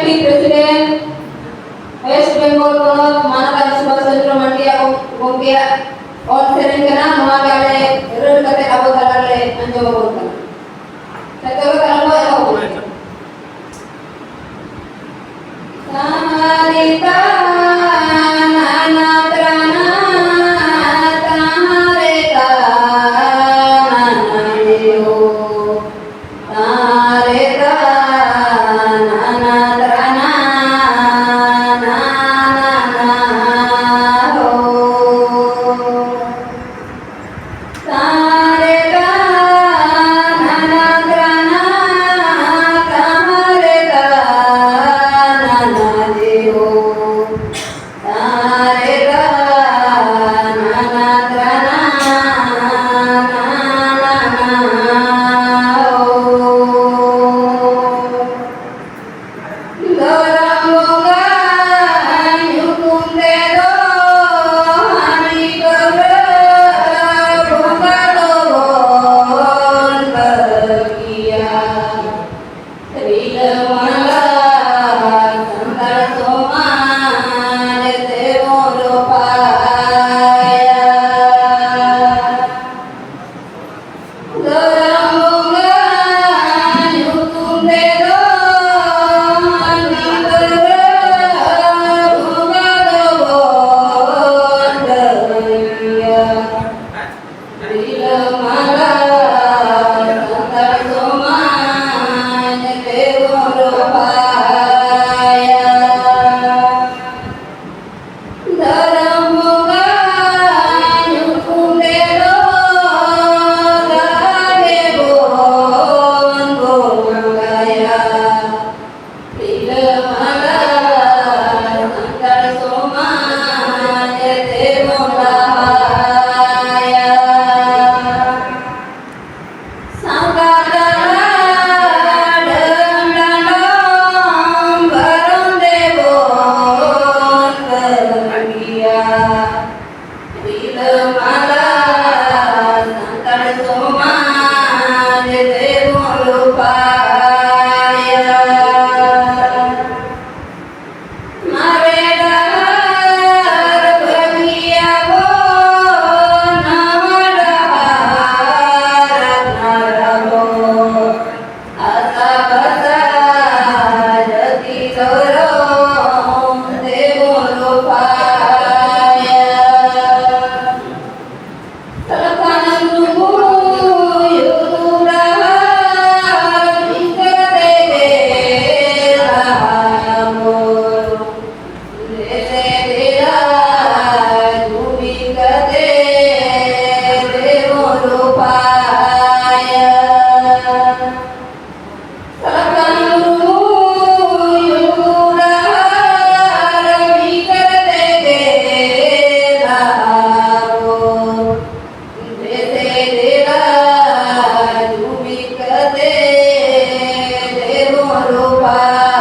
Deputy President West Bengal Ponok Manatan Subhas Chandra Mandia Gongkea on sering kena mengagale rel kate abo dalale anjo bongkan. Satu kalau abo. Samarita nana trana tahareta nana dio tareta nana trana nana ho tareta nana trana tahareta nana dio tareta nana trana nana ho Doramoga yukum dedo hani kore bunga dobon bahagia Rilamala santar soma dete moro paya Doramoga yukum dedo hani kore bunga dobon bahagia Rilamala santar soma dete moro paya Daramoga yukum dedo gade bon gongaya Rilamala santar soma dete moro paya Sangkadala dandandong bareng debon bahagia Rilamala santar soma dete moro paya Maredar bahagia bon namarat narabo asa basa jati dorong demolo paya Salapanan lumu yudurah ikate amor Dese dela jumikate demolo paya Salapanan lumu yudurah ikate amor Dese dela jumikate demolo paya